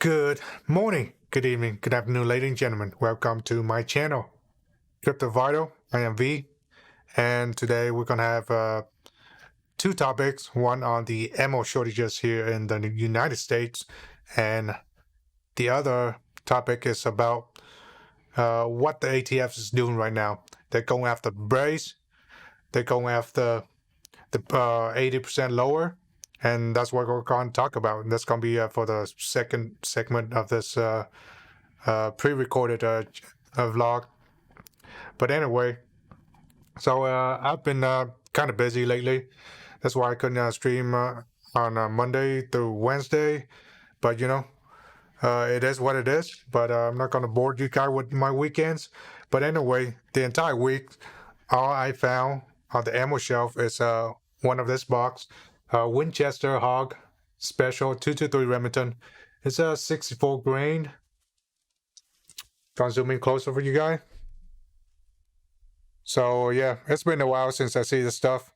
Good morning, good evening, good afternoon, ladies and gentlemen. Welcome to my channel, Crypto Vital. I am V, and today we're gonna have two topics. One on the ammo shortages here in the United States, and the other topic is about what the ATF is doing right now. They're going after Braze. They're going after the 80% lower, and that's what we're going to talk about. And that's going to be for the second segment of this pre-recorded vlog. But anyway, so I've been kind of busy lately. That's why I couldn't stream on Monday through Wednesday. But it is what it is. But I'm not going to bore you guys with my weekends. But anyway, the entire week, all I found on the ammo shelf is one of this box, Winchester Hog Special 223 Remington. It's a 64 grain. Gonna zoom in closer for you guys. So yeah, it's been a while since I see this stuff.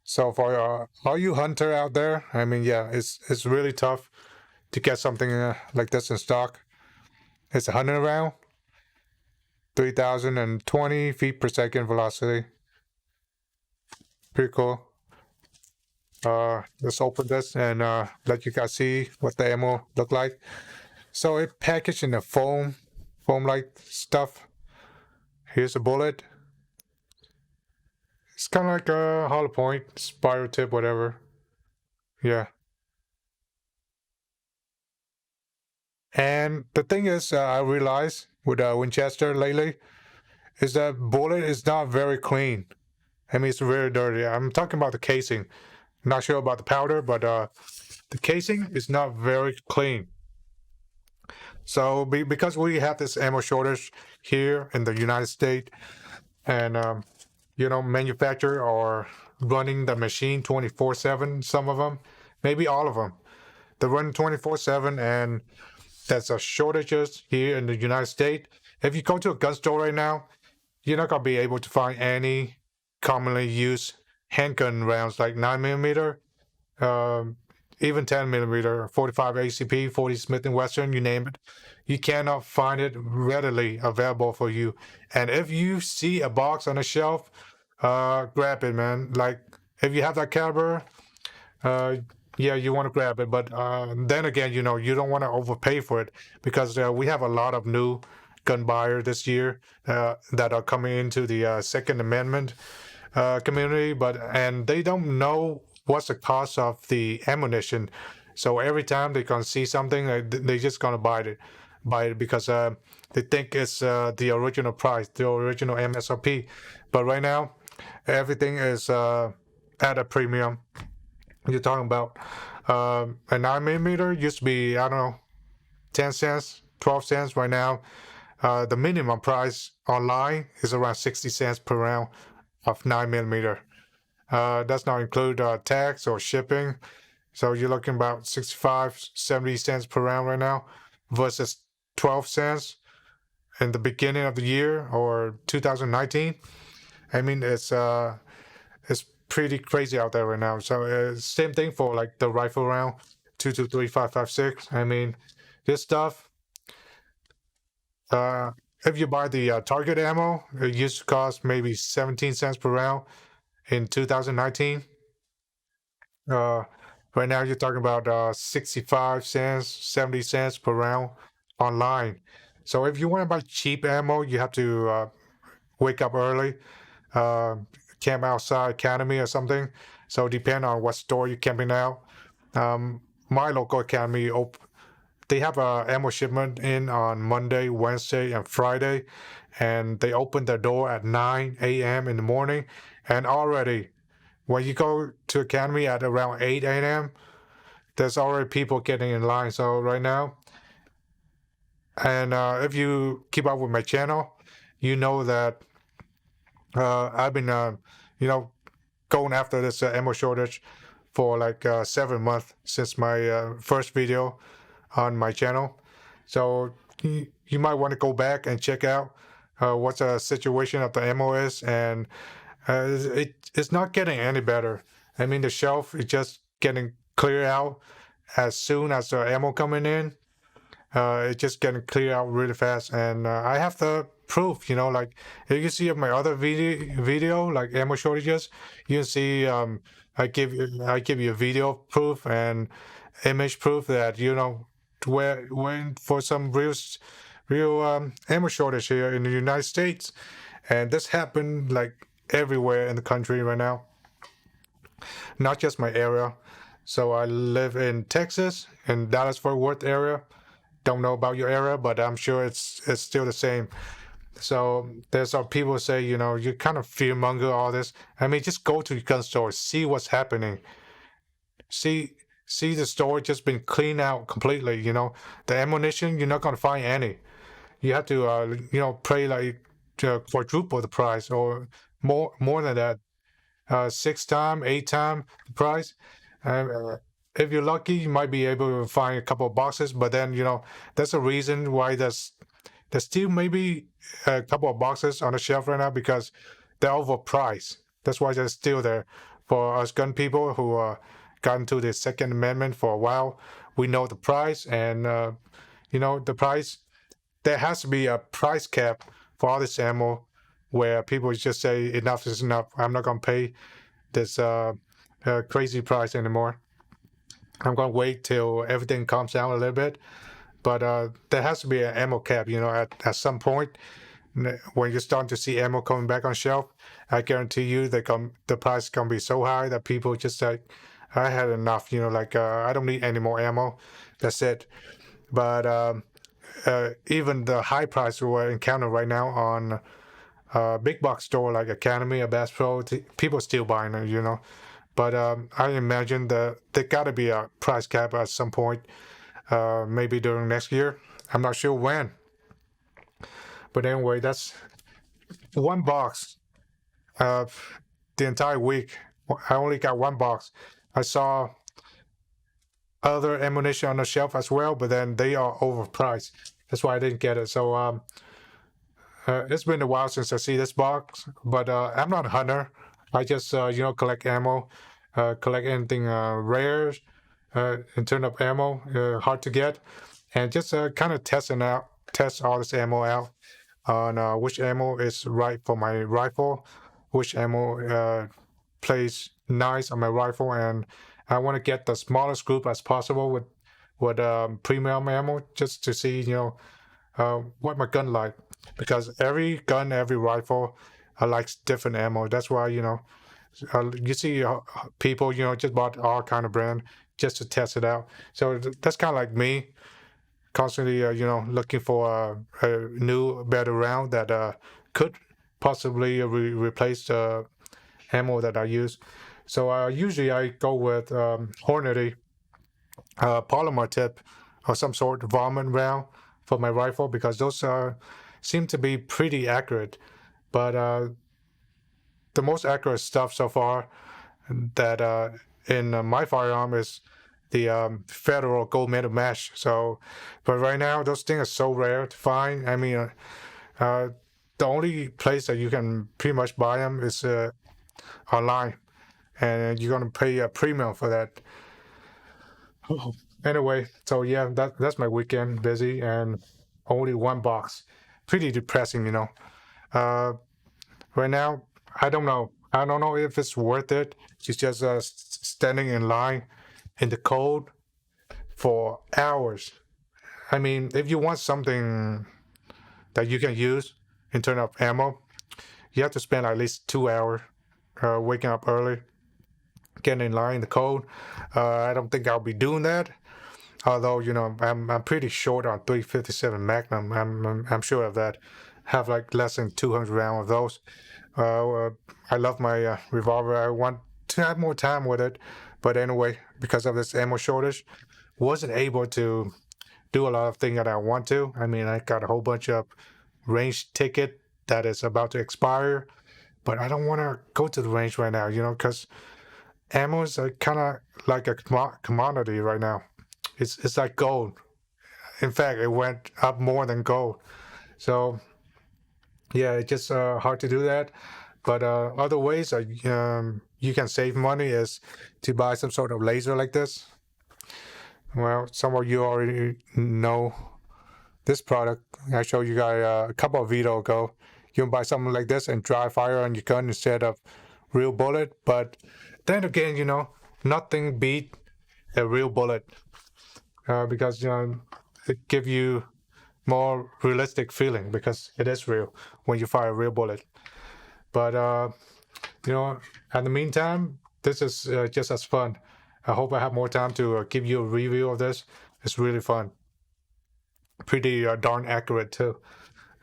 So for all you hunter out there, I mean, yeah, it's really tough to get something like this in stock. It's a hunting round, 3,020 feet per second velocity. Pretty cool. Let's open this and let you guys see what the ammo look like. So it packaged in a foam-like stuff. Here's a bullet. It's kind of like a hollow point, spiral tip, whatever. Yeah. And the thing is, I realized with Winchester lately, is that bullet is not very clean. I mean, it's very dirty. I'm talking about the casing. I'm not sure about the powder, but the casing is not very clean. So because we have this ammo shortage here in the United States, and manufacturer are running the machine 24/7. Some of them, maybe all of them, they run 24/7, and there's a shortages here in the United States. If you go to a gun store right now, you're not gonna be able to find any commonly used handgun rounds like 9mm, even 10mm, 45 ACP, 40 Smith & Wesson, you name it. You cannot find it readily available for you. And if you see a box on a shelf, grab it, man. Like, if you have that caliber, yeah, you want to grab it. But then again, you don't want to overpay for it, because we have a lot of new gun buyers this year that are coming into the Second Amendment community, and they don't know what's the cost of the ammunition. So every time they can see something, they just gonna buy it because they think it's the original price, the original MSRP. But right now, everything is at a premium. You're talking about a 9mm used to be, I don't know, 10 cents, 12 cents. Right now, the minimum price online is around 60 cents per round of 9mm. Does not include tax or shipping. So you're looking about 65, 70 cents per round right now versus 12 cents in the beginning of the year or 2019. I mean, it's pretty crazy out there right now. So same thing for like the rifle round, 223, 5.56. I mean, this stuff, if you buy the target ammo, it used to cost maybe 17 cents per round in 2019. Right now you're talking about 65 cents, 70 cents per round online. So if you want to buy cheap ammo, you have to wake up early, camp outside academy or something. So depend on what store you're camping out. My local academy, they have a ammo shipment in on Monday, Wednesday, and Friday, and they open their door at 9 a.m. in the morning. And already, when you go to academy at around 8 a.m., there's already people getting in line. So right now, and if you keep up with my channel, you know that I've been, going after this ammo shortage for like 7 months since my first video on my channel. So you might want to go back and check out what the situation of the ammo is, and it's not getting any better. I mean, the shelf is just getting cleared out as soon as the ammo coming in. It's just getting cleared out really fast, and I have the proof. Like if you see my other video like ammo shortages, you can see I give you a video proof and image proof that where when for some real ammo shortage here in the United States, and this happened like everywhere in the country right now, not just my area. So I live in Texas, in Dallas Fort Worth area. Don't know about your area, but I'm sure it's still the same. So there's some people say, you kind of fear monger all this. I mean, just go to the gun store, see what's happening, see see the store just been cleaned out completely. The ammunition you're not gonna find any. You have to pay like quadruple the price or more than that, six time, eight time the price. If you're lucky, you might be able to find a couple of boxes, but then that's a reason why there's still maybe a couple of boxes on the shelf right now because they're overpriced. That's why they're still there. For us gun people who got into the Second Amendment for a while, we know the price, and the price. There has to be a price cap for all this ammo, where people just say enough is enough. I'm not gonna pay this crazy price anymore. I'm gonna wait till everything calms down a little bit. But there has to be an ammo cap, at some point. When you're starting to see ammo coming back on shelf, I guarantee you the price is gonna be so high that people just like, I had enough, like I don't need any more ammo. That's it. But even the high price we're encountering right now on big box store like Academy or Bass Pro, people still buying it. But I imagine that there got to be a price cap at some point, maybe during next year. I'm not sure when. But anyway, that's one box. Uh, the entire week, I only got one box. I saw other ammunition on the shelf as well, but then they are overpriced. That's why I didn't get it. So it's been a while since I see this box, but I'm not a hunter. I just collect ammo, collect anything rare in terms of ammo, hard to get, and just kind of test all this ammo out on which ammo is right for my rifle, which ammo plays nice on my rifle, and I want to get the smallest group as possible with premium ammo just to see what my gun like, because every gun, every rifle likes different ammo. That's why you see people just bought all kind of brand just to test it out. So that's kind of like me, constantly looking for a new better round that could possibly replace the ammo that I use. So usually I go with Hornady polymer tip or some sort of varmint round for my rifle, because those seem to be pretty accurate. But the most accurate stuff so far that in my firearm is the federal gold medal mesh. So, but right now those things are so rare to find. I mean, uh, the only place that you can pretty much buy them is online, and you're gonna pay a premium for that. Anyway, so yeah, that's my weekend, busy and only one box. Pretty depressing. Uh, right now, I don't know. I don't know if it's worth it. She's just standing in line in the cold for hours. I mean, if you want something that you can use in terms of ammo, you have to spend at least 2 hours waking up early, getting in line in the cold. I don't think I'll be doing that. Although I'm pretty short on 357 Magnum. I'm sure of that. Have like less than 200 rounds of those. I love my revolver. I want to have more time with it, but anyway, because of this ammo shortage, wasn't able to do a lot of things that I want to. I mean, I got a whole bunch of range ticket that is about to expire, but I don't want to go to the range right now. Because ammo is kind of like a commodity right now. It's like gold. In fact, it went up more than gold. So yeah, it's just hard to do that. But other ways you can save money is to buy some sort of laser like this. Well, some of you already know this product I showed you guys a couple of videos ago. You can buy something like this and dry fire on your gun instead of real bullet. But then again, nothing beat a real bullet because it give you more realistic feeling because it is real when you fire a real bullet. But you know, in the meantime, this is just as fun. I hope I have more time to give you a review of this. It's really fun, pretty darn accurate too.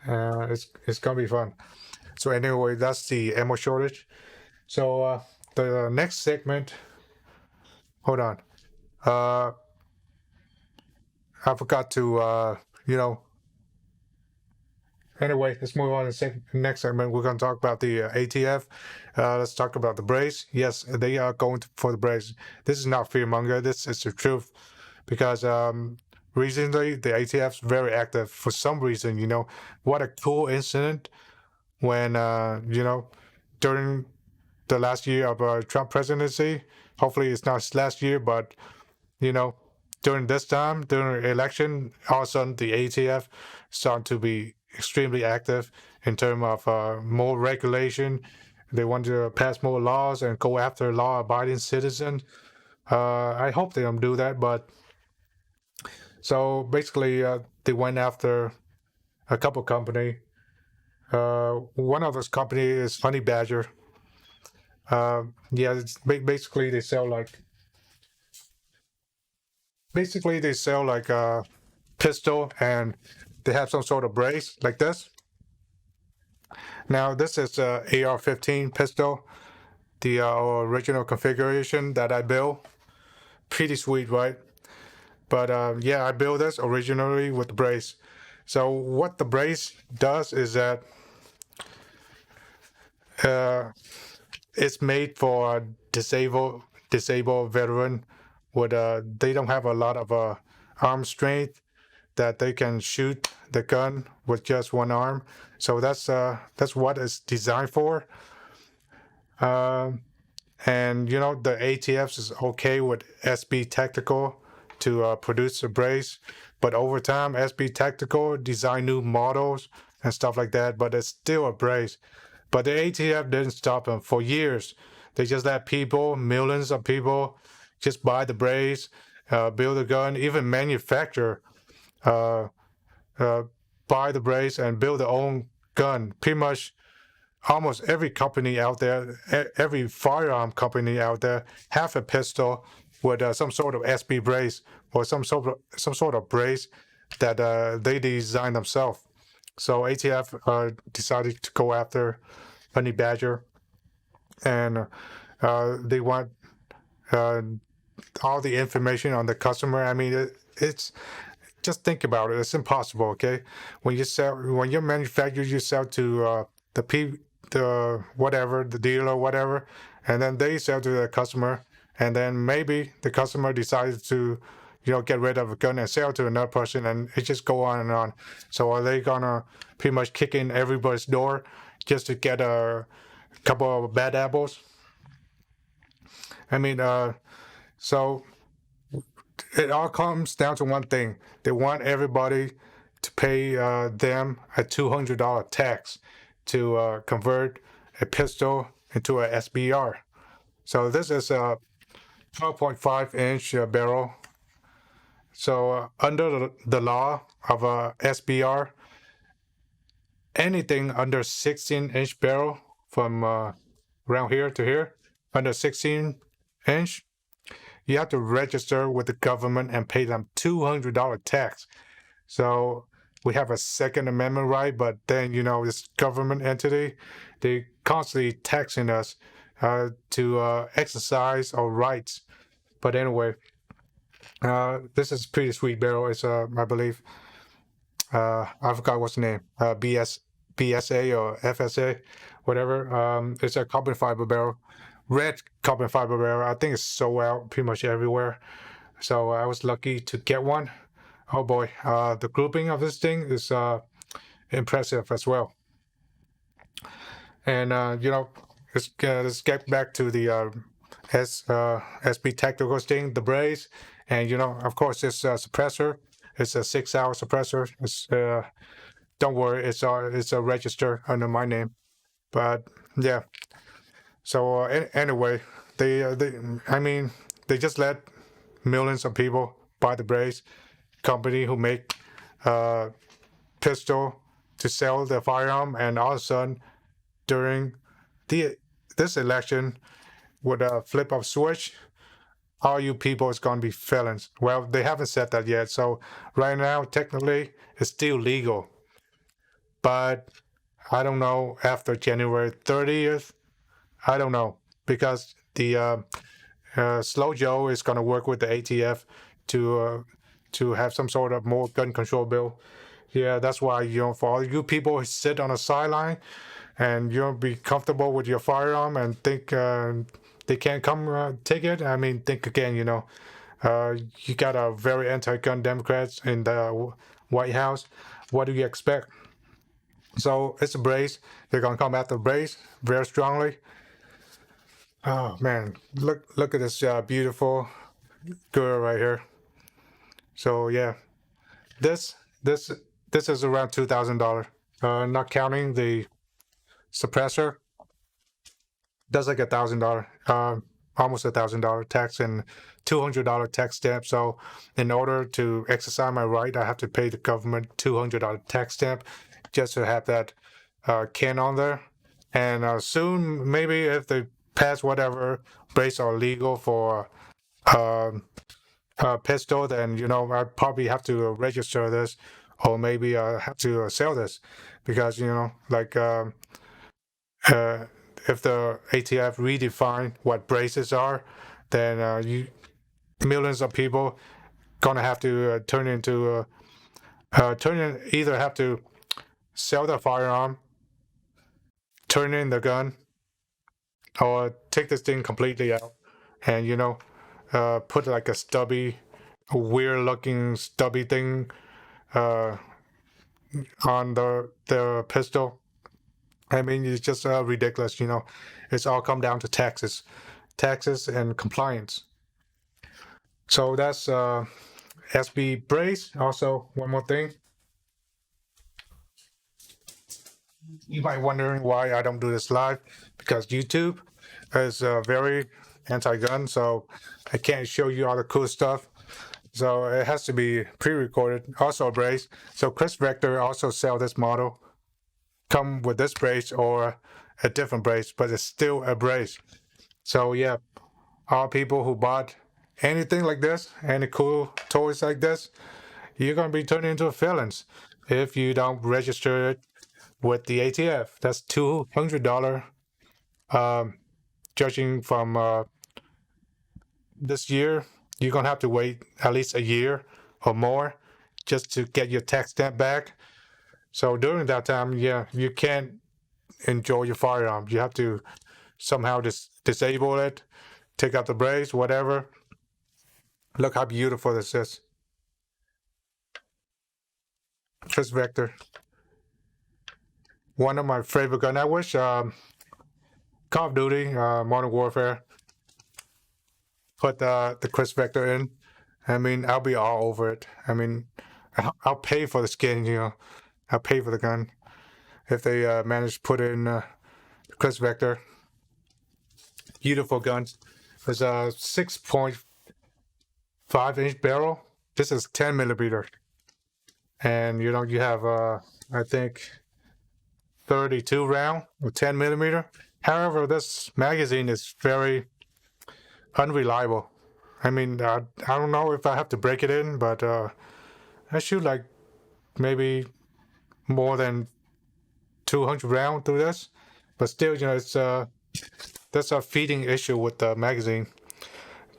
It's gonna be fun. So anyway, that's the ammo shortage. So the next segment. Hold on. Uh, I forgot to you know. Anyway, let's move on to the next segment. We're going to talk about the ATF. Let's talk about the brace. Yes, they are going for the brace. This is not fearmonger. This is the truth. Because recently, the ATF is very active for some reason. What a cool incident when, during the last year of Trump presidency. Hopefully, it's not last year, but, you know, during this time, during the election, all of a sudden the ATF started to be extremely active in terms of more regulation. They want to pass more laws and go after law-abiding citizens. I hope they don't do that, but so basically they went after a couple company. One of those company is Honey Badger. Yeah, it's basically they sell like a pistol and they have some sort of brace like this. Now this is a AR-15 pistol, the original configuration that I built. Pretty sweet, right? But yeah, I built this originally with the brace. So what the brace does is that uh, it's made for a disabled veteran with they don't have a lot of arm strength that they can shoot the gun with just one arm. So that's what it's designed for. Um, and the ATFs is okay with SB Tactical to produce a brace, but over time SB Tactical design new models and stuff like that, but it's still a brace. But the ATF didn't stop them for years. They just let people, millions of people, just buy the brace, build a gun, even manufacture, uh, uh, buy the brace and build their own gun. Pretty much almost every company out there, every firearm company out there, have a pistol with some sort of SB brace or some sort of brace that they design themselves. So ATF decided to go after Honey Badger, and they want uh, all the information on the customer. I mean, it's just think about it. It's impossible. Okay, when you manufacture, you sell to the whatever, the dealer, whatever, and then they sell to the customer, and then maybe the customer decides to get rid of a gun and sell to another person, and it just go on and on. So are they gonna pretty much kick in everybody's door just to get a couple of bad apples? I mean, so it all comes down to one thing. They want everybody to pay them a $200 tax to convert a pistol into a SBR. So this is a 12.5-inch barrel. So under the law of a SBR, anything under 16-inch barrel from around here to here, under 16-inch, you have to register with the government and pay them $200 tax. So we have a Second Amendment right, but then this government entity, they constantly taxing us to exercise our rights. But anyway, this is pretty sweet barrel. It's I believe I forgot what's the name, BSA or FSA, whatever. It's a carbon fiber barrel, red carbon fiber barrel. I think it's sold out pretty much everywhere. So I was lucky to get one. Oh boy, the grouping of this thing is impressive as well. And let's get back to the SB tactical thing, the brace, and of course this suppressor. It's a 6-hour suppressor. Don't worry, it's a register under my name. But yeah, so anyway, I mean, they just let millions of people buy the Brace company who make uh, pistol to sell the firearm, and all of a sudden during the this election with a flip of switch, all you people is going to be felons. Well, they haven't said that yet, so right now technically it's still legal, but I don't know after January 30th. I don't know because the Slow Joe is going to work with the ATF to have some sort of more gun control bill. Yeah, that's why for all you people who sit on the sideline and you don't be comfortable with your firearm and think they can't come take it. I mean, think again. You got a very anti-gun Democrats in the White House. What do you expect? So it's a Brace. They're gonna come after Brace very strongly. Oh man, look at this beautiful girl right here. So yeah, this this this is around $2,000, not counting the suppressor. That's like $1,000, almost $1,000 tax and $200 tax stamp. So in order to exercise my right, I have to pay the government $200 tax stamp just to have that can on there. And soon, maybe if they pass whatever Brace are legal for um, pistol, then I probably have to register this, or maybe I have to sell this, because like uh, if the ATF redefine what braces are, then millions of people gonna have to either have to sell the firearm, turn in the gun, or take this thing completely out, and put like a stubby, weird looking stubby thing uh, on the pistol. I mean, it's just ridiculous. It's all come down to taxes and compliance. So that's SB Brace. Also, one more thing, you might wondering why I don't do this live, because YouTube is very anti-gun, so I can't show you all the cool stuff. So it has to be pre-recorded. Also a Brace. So Chris Vector also sell this model, come with this Brace or a different Brace, but it's still a Brace. So yeah, all people who bought anything like this, any cool toys like this, you're gonna be turned into felons if you don't register it with the ATF. That's $200. Judging from this year, you're gonna have to wait at least a year or more just to get your tax stamp back. So during that time, yeah, you can't enjoy your firearm. You have to somehow disable it, take out the Brace, whatever. Look how beautiful this is. Chris Vector. One of my favorite gun. I wish Call of Duty, Modern Warfare, put the Chris Vector in. I mean, I'll be all over it. I mean, I'll pay for the skin, I'll pay for the gun if they manage to put in Chris Vector. Beautiful guns. There's a 6.5-inch barrel. This is 10 millimeter, and you have I think 32 round with 10 millimeter. However, this magazine is very unreliable. I mean, I don't know if I have to break it in, but I shoot like maybe more than 200 round through this. But still, it's that's a feeding issue with the magazine.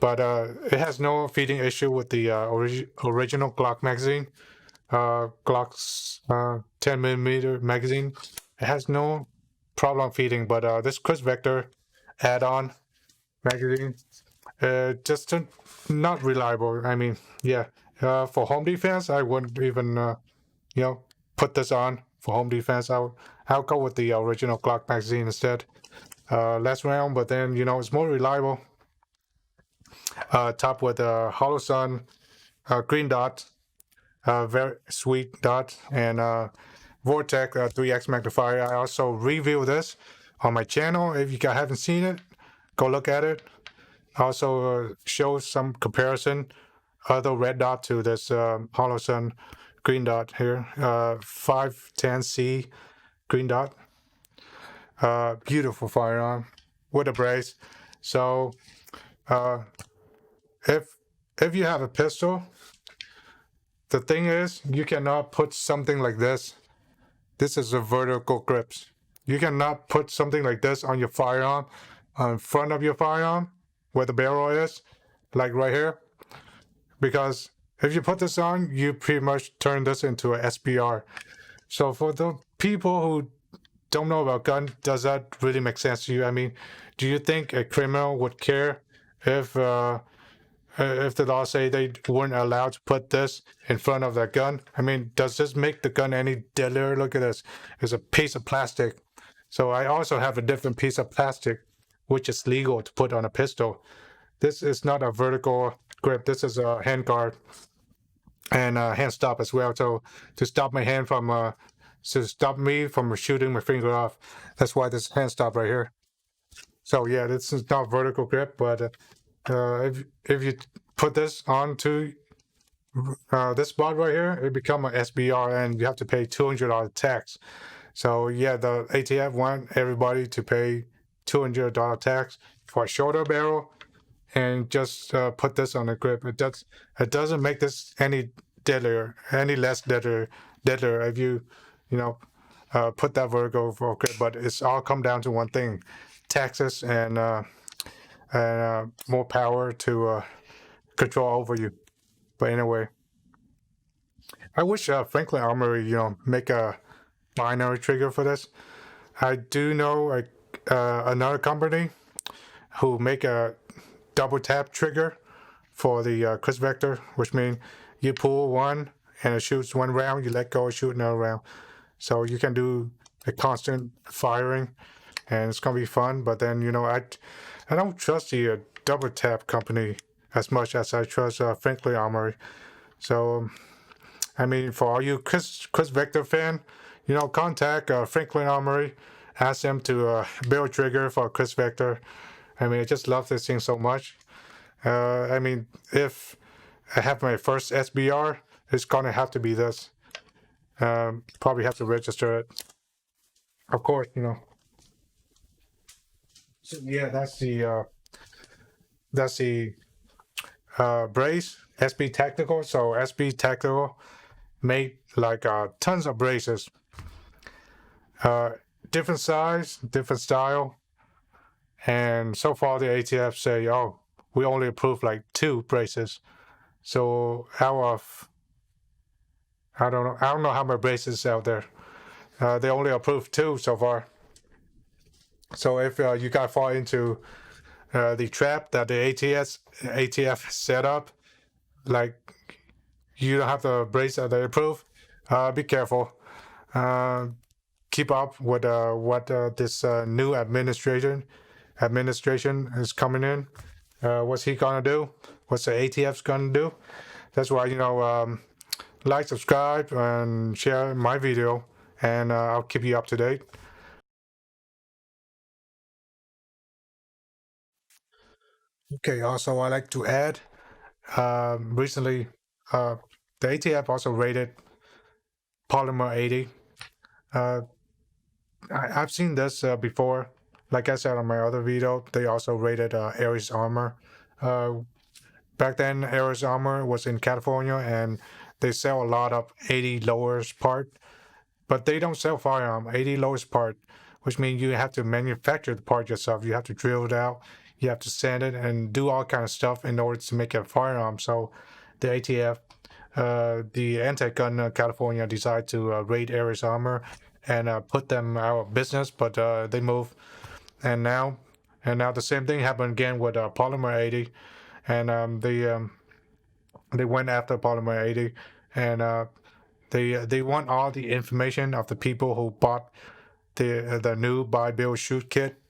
But it has no feeding issue with the original Glock magazine. Glock's 10 millimeter magazine. It has no problem feeding, but this Chris Vector add-on magazine, just not reliable. I mean, yeah, for home defense, I wouldn't even put this on for home defense. I'll go with the original Glock magazine instead. Less round, but then it's more reliable. Top with a Hollow Sun green dot very sweet dot, and Vortex 3x magnifier. I also review this on my channel. If you guys haven't seen it, go look at it. Also show some comparison other red dot to this Holosun green dot here, 510C green dot. Beautiful firearm with a brace. So uh, if you have a pistol, the thing is you cannot put something like this. This is a vertical grips. You cannot put something like this on your firearm, on front of your firearm, where the barrel is, like right here. Because if you put this on, you pretty much turn this into a SBR. So for the people who don't know about gun, does that really make sense to you? I mean, do you think a criminal would care if the law say they weren't allowed to put this in front of their gun? I mean, does this make the gun any deadlier? Look at this. It's a piece of plastic. So I also have a different piece of plastic, which is legal to put on a pistol. This is not a vertical grip. This is a hand guard and a hand stop as well. So to stop my hand from, to stop me from shooting my finger off. That's why this hand stop right here. So yeah, this is not vertical grip, but if you put this onto this spot right here, it become an SBR, and you have to pay $200 tax. So yeah, the ATF want everybody to pay $200 tax for a shorter barrel, and just put this on the grip. It doesn't make this any deadlier, any less deadlier if you put that vertical for grip. But it's all come down to one thing: taxes and more power to control over you. But anyway, I wish Franklin Armory, make a binary trigger for this. I do know another company who make a double tap trigger for the Chris Vector, which means you pull one and it shoots one round, you let go, shoot another round. So you can do a constant firing, and it's gonna be fun. But then I don't trust the double tap company as much as I trust Franklin Armory. So I mean, for all you Chris Vector fan, contact Franklin Armory, ask them to build a trigger for Chris Vector. I mean, I just love this thing so much. I mean, if I have my first SBR, it's gonna have to be this. Probably have to register it. Of course, So, yeah, that's the brace, SB Tactical. So SB Tactical made like tons of braces, different size, different style, and so far the ATF say, oh, we only approve like 2 braces. So out of I don't know how many braces out there. They only approved 2 so far. So if you guys fall into the trap that the ATF set up, like you don't have the brace that they approve, be careful. Keep up with what this new administration is coming in. What's he gonna do? What's the ATF's gonna do? That's why like, subscribe, and share my video, and I'll keep you up to date. Okay, also I like to add, recently the ATF also rated Polymer 80. I've seen this before. Like I said on my other video, they also rated Ares Armor. Back then, Ares Armor was in California, and they sell a lot of 80 lowest part, but they don't sell firearm 80 lowest part, which means you have to manufacture the part yourself. You have to drill it out, you have to sand it, and do all kind of stuff in order to make a firearm. So the ATF, the anti-gun California, decided to raid Ares Armor and put them out of business, but they moved, and now the same thing happened again with Polymer 80, and they went after Polymer 80, and they want all the information of the people who bought the new buy build shoot kit.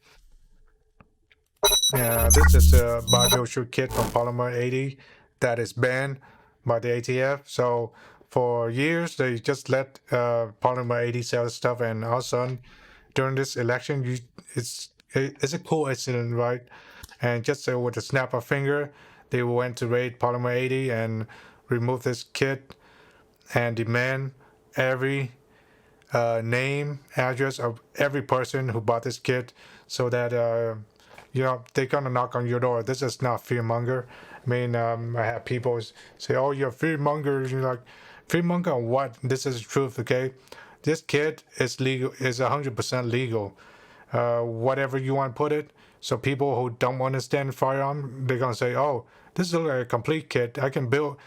This is a buy build shoot kit from Polymer 80 that is banned by the ATF. So For years, they just let Polymer 80 sell this stuff, and all of a sudden, during this election, it's a coincidence, right? And just with a snap of finger, they went to raid Polymer 80 and remove this kit and demand every name, address of every person who bought this kit, so that they're gonna knock on your door. This is not fear monger. I mean, I have people say, "Oh, you're fear monger." You're like, fear monger on what? This is the truth, okay? This kit is legal, is 100% legal. Whatever you want to put it. So people who don't understand firearm, they're gonna say, "Oh, this is like a complete kit. I can build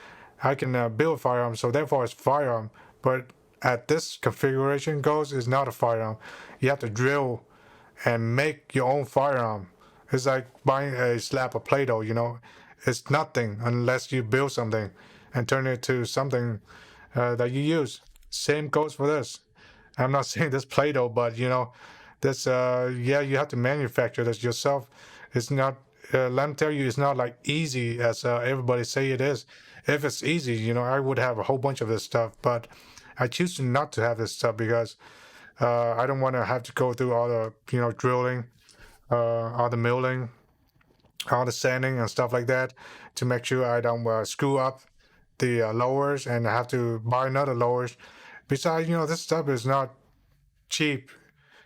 firearm. So therefore, it's firearm." But at this configuration goes, it's not a firearm. You have to drill and make your own firearm. It's like buying a slab of Play-Doh. It's nothing unless you build something and turn it to something that you use. Same goes for this. I'm not saying this Play-Doh, but this yeah, you have to manufacture this yourself. It's not. Let me tell you, it's not like easy as everybody say it is. If it's easy, I would have a whole bunch of this stuff, but I choose not to have this stuff because I don't want to have to go through all the drilling, all the milling, all the sanding and stuff like that to make sure I don't screw up the lowers and I have to buy another lowers. Besides, this stuff is not cheap.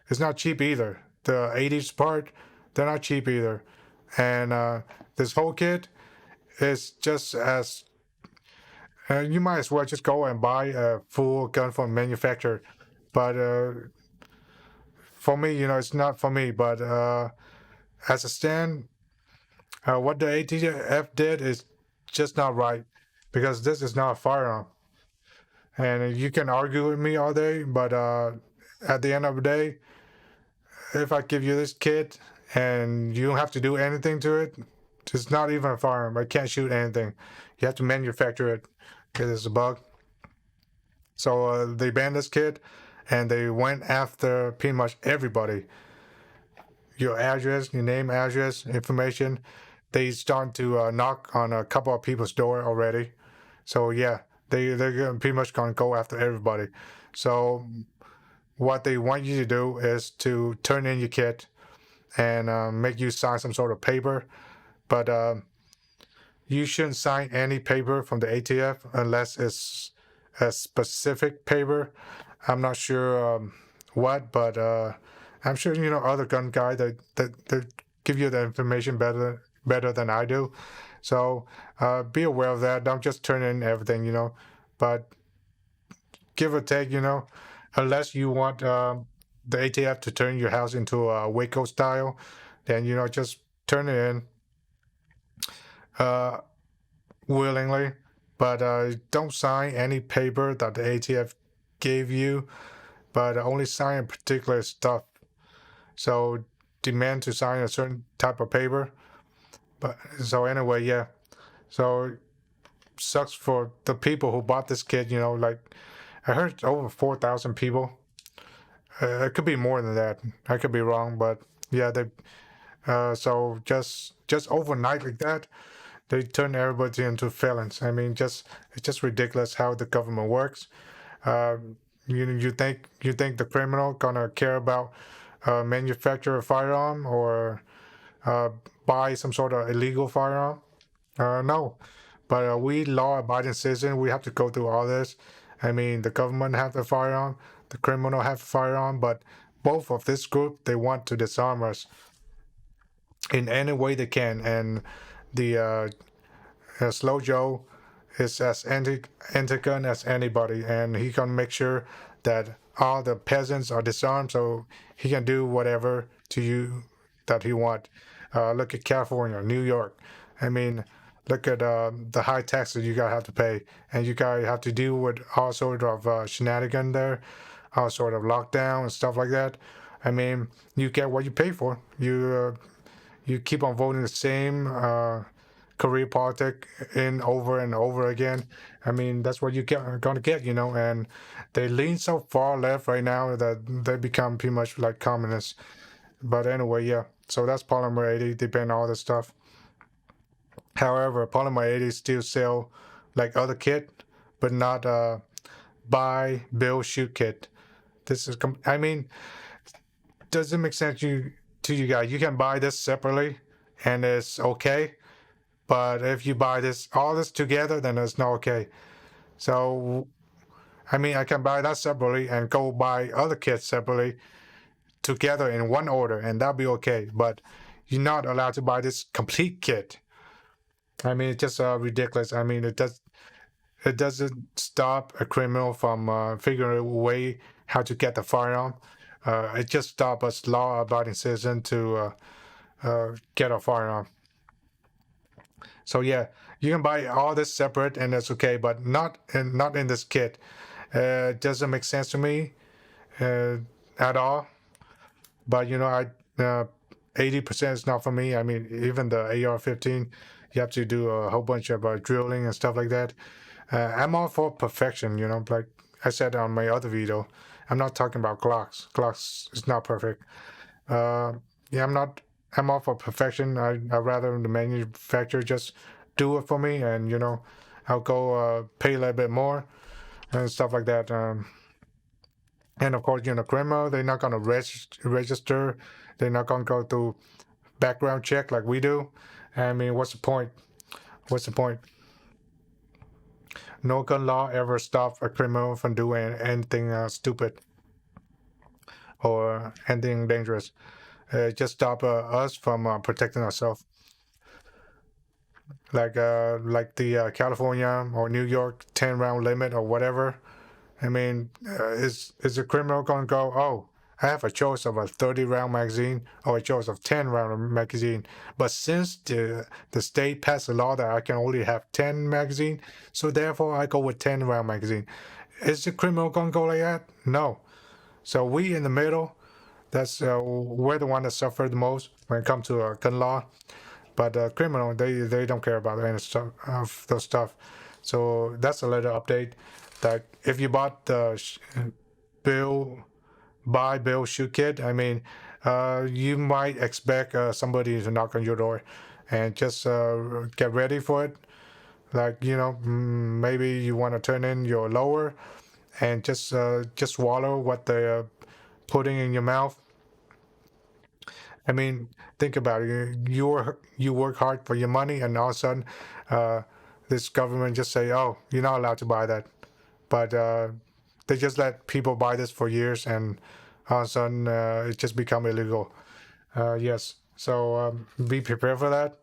It's not cheap either. The 80s part, they're not cheap either. And this whole kit is just as you might as well just go and buy a full gun from manufacturer. But for me, it's not for me. But as a stand, what the ATF did is just not right because this is not a firearm. And you can argue with me all day, but at the end of the day, if I give you this kit and you don't have to do anything to it, it's not even a firearm. I can't shoot anything. You have to manufacture it because it's a bug. So they banned this kit and they went after pretty much everybody. Your address, your name, address, information. They start to knock on a couple of people's door already. So yeah, they're pretty much gonna go after everybody. So what they want you to do is to turn in your kit and make you sign some sort of paper. But you shouldn't sign any paper from the ATF unless it's a specific paper. I'm not sure what, but I'm sure other gun guy that give you the information better than I do. So be aware of that. Don't just turn in everything, but give or take, unless you want the ATF to turn your house into a Waco style, then just turn it in uh, willingly, but don't sign any paper that the ATF gave you, but only sign particular stuff. So demand to sign a certain type of paper. But so anyway, yeah. So sucks for the people who bought this kit. Like I heard over 4,000 people. It could be more than that. I could be wrong, but yeah, they. So just overnight like that, they turn everybody into felons. I mean, it's just ridiculous how the government works. Uh, you think the criminal gonna care about manufacture a firearm or uh, buy some sort of illegal firearm? No, but we law-abiding citizens, we have to go through all this. I mean, the government have the firearm, the criminal have a firearm, but both of this group they want to disarm us in any way they can, and the Slow Joe is as anti-gun as anybody, and he can make sure that all the peasants are disarmed, so he can do whatever to you that he want. Look at California, New York. I mean, look at the high taxes you guys have to pay, and you guys have to deal with all sort of shenanigan there, all sort of lockdown and stuff like that. I mean, you get what you pay for. You keep on voting the same career politic in over and over again. I mean, that's what are gonna get, and they lean so far left right now that they become pretty much like communists. But anyway, yeah. So that's Polymer 80, depending on all this stuff. However, Polymer 80 still sell like other kit, but not buy, build, shoot kit. This is, I mean, doesn't make sense to you guys. You can buy this separately, and it's okay. But if you buy this all this together, then it's not okay. So I mean, I can buy that separately and go buy other kits separately together in one order, and that'll be okay. But you're not allowed to buy this complete kit. I mean, it's just ridiculous. I mean, it doesn't stop a criminal from figuring a way how to get the firearm. It just stops us law-abiding citizen to get a firearm. So yeah, you can buy all this separate, and that's okay, but not in this kit. It doesn't make sense to me uh, at all. But you know, 80% is not for me. I mean, even the AR-15, you have to do a whole bunch of drilling and stuff like that. I'm all for perfection, you know, like I said on my other video. I'm not talking about Glocks. Glocks is not perfect. Uh, yeah, I'm not. I'm all for perfection. I rather the manufacturer just do it for me, and you know, I'll go pay a little bit more and stuff like that. And of course, you know, criminal, they're not gonna register. They're not gonna go through background check like we do. I mean, what's the point? What's the point? No gun law ever stopped a criminal from doing anything stupid or anything dangerous. It just stop us from protecting ourselves. Like the California or New York 10 round limit or whatever. I mean, is a criminal going to go? Oh, I have a choice of a 30 round magazine or a choice of 10 round magazine. But since the state passed a law that I can only have 10 magazine, so therefore I go with 10 round magazine. Is the criminal going to go like that? No. So we in the middle, that's we're the one that suffer the most when it comes to gun law. But criminal, they don't care about any stuff of those stuff. So that's a little update. That if you bought the bill, buy, bill, shoot kit, I mean, you might expect somebody to knock on your door, and just get ready for it. Like you know, maybe you want to turn in your lower, and just swallow what they're putting in your mouth. I mean, think about it. You work hard for your money, and all of a sudden, uh, this government just say, "Oh, you're not allowed to buy that." But they just let people buy this for years, and all of a sudden, it just become illegal. Yes, so be prepared for that,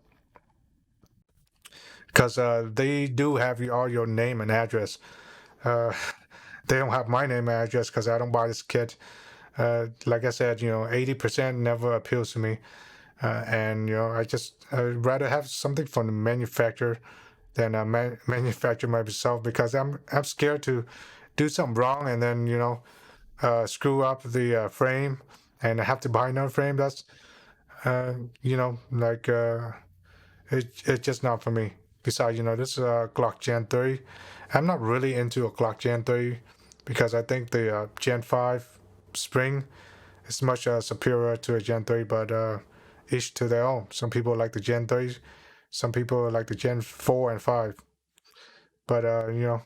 because they do have all your name and address. Uh, they don't have my name and address because I don't buy this kit. Like I said, you know, 80% never appeals to me. And you know, I'd rather have something from the manufacturer than manufacture myself, because I'm scared to do something wrong and then you know screw up the frame and I have to buy another frame. That's you know, like it's just not for me. Besides, you know, this is a Glock Gen 3. I'm not really into a Glock Gen 3 because I think the Gen 5 spring is much superior to a Gen 3, but each to their own. Some people like the Gen 3, some people like the Gen 4 and 5, but you know,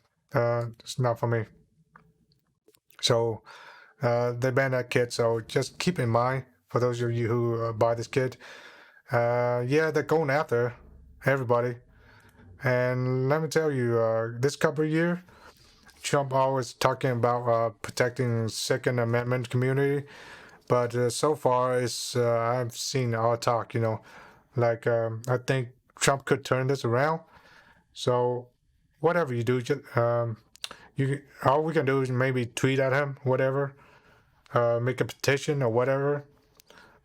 it's not for me. So they banned that kit, so just keep in mind for those of you who buy this kit. Yeah, they're going after everybody. And let me tell you, this couple of years, Trump always talking about protecting Second Amendment community, but so far it's I've seen all talk. You know, like I think Trump could turn this around. So whatever you do, just you all we can do is maybe tweet at him, whatever, make a petition or whatever.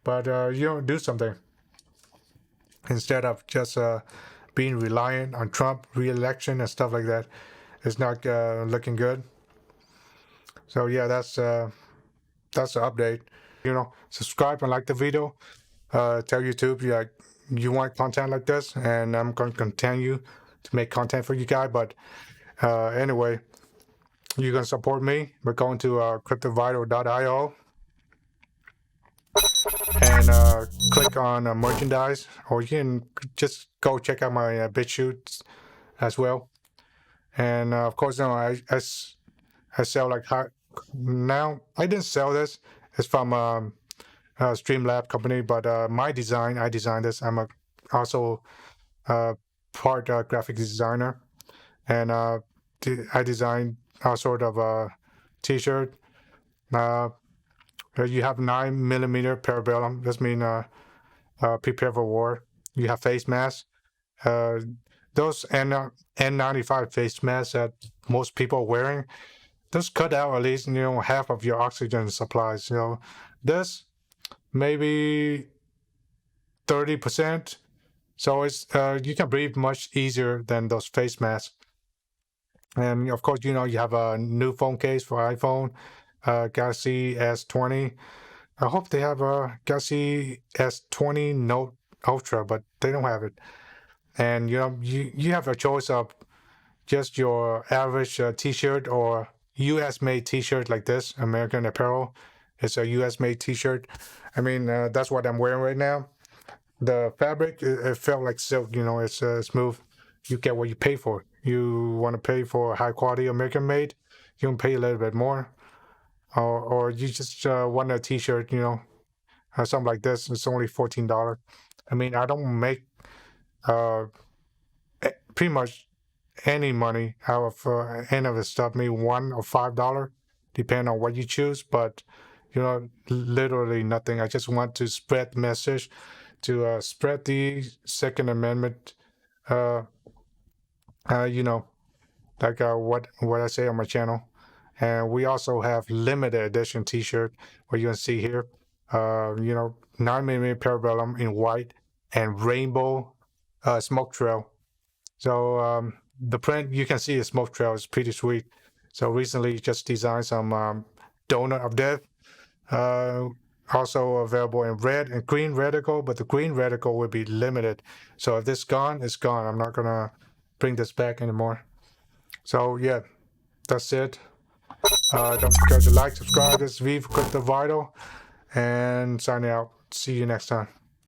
But you don't do something instead of just being reliant on Trump re-election and stuff like that. It's not looking good. So yeah, that's the update. You know, subscribe and like the video. Tell YouTube you want content like this, and I'm going to continue to make content for you guys. But anyway, you can support me by going to cryptovital.io and click on merchandise, or you can just go check out my BitChute as well. And of course, I sell like now. I didn't sell this. It's from a Streamlab company, but my design, I designed this. I'm also uh, part graphic designer, and I designed a sort of a T-shirt. Uh, you have 9mm parabellum. This means prepare for war. You have face masks. Uh, those N95 face masks that most people are wearing, those cut out at least half of your oxygen supplies. This maybe 30%. So it's you can breathe much easier than those face masks. And of course, you have a new phone case for iPhone, Galaxy S20. I hope they have a Galaxy S20 Note Ultra, but they don't have it. And you have a choice of just your average T-shirt or U.S. made T-shirt like this, American Apparel. It's a U.S. made T-shirt. I mean, that's what I'm wearing right now. The fabric, it felt like silk. It's smooth. You get what you pay for. You want to pay for high quality American made, you can pay a little bit more. Or you just want a T-shirt, something like this. It's only $14. I mean, I don't make uh, pretty much any money out of any of the stuff. Maybe $1 or $5, depending on what you choose. But literally nothing. I just want to spread the message, to spread the Second Amendment. Uh, uh, you know, like what I say on my channel. And we also have limited edition T-shirt, where you can see here. 9mm parabellum in white and rainbow smoke trail. So the print, you can see the smoke trail is pretty sweet. So recently just designed some donut of death. Uh, Also available in red and green reticle, but the green reticle will be limited. So if this gone, it's gone. I'm not gonna bring this back anymore. So yeah, that's it. Don't forget to like, subscribe this V for Crypto Vital, and signing out. See you next time.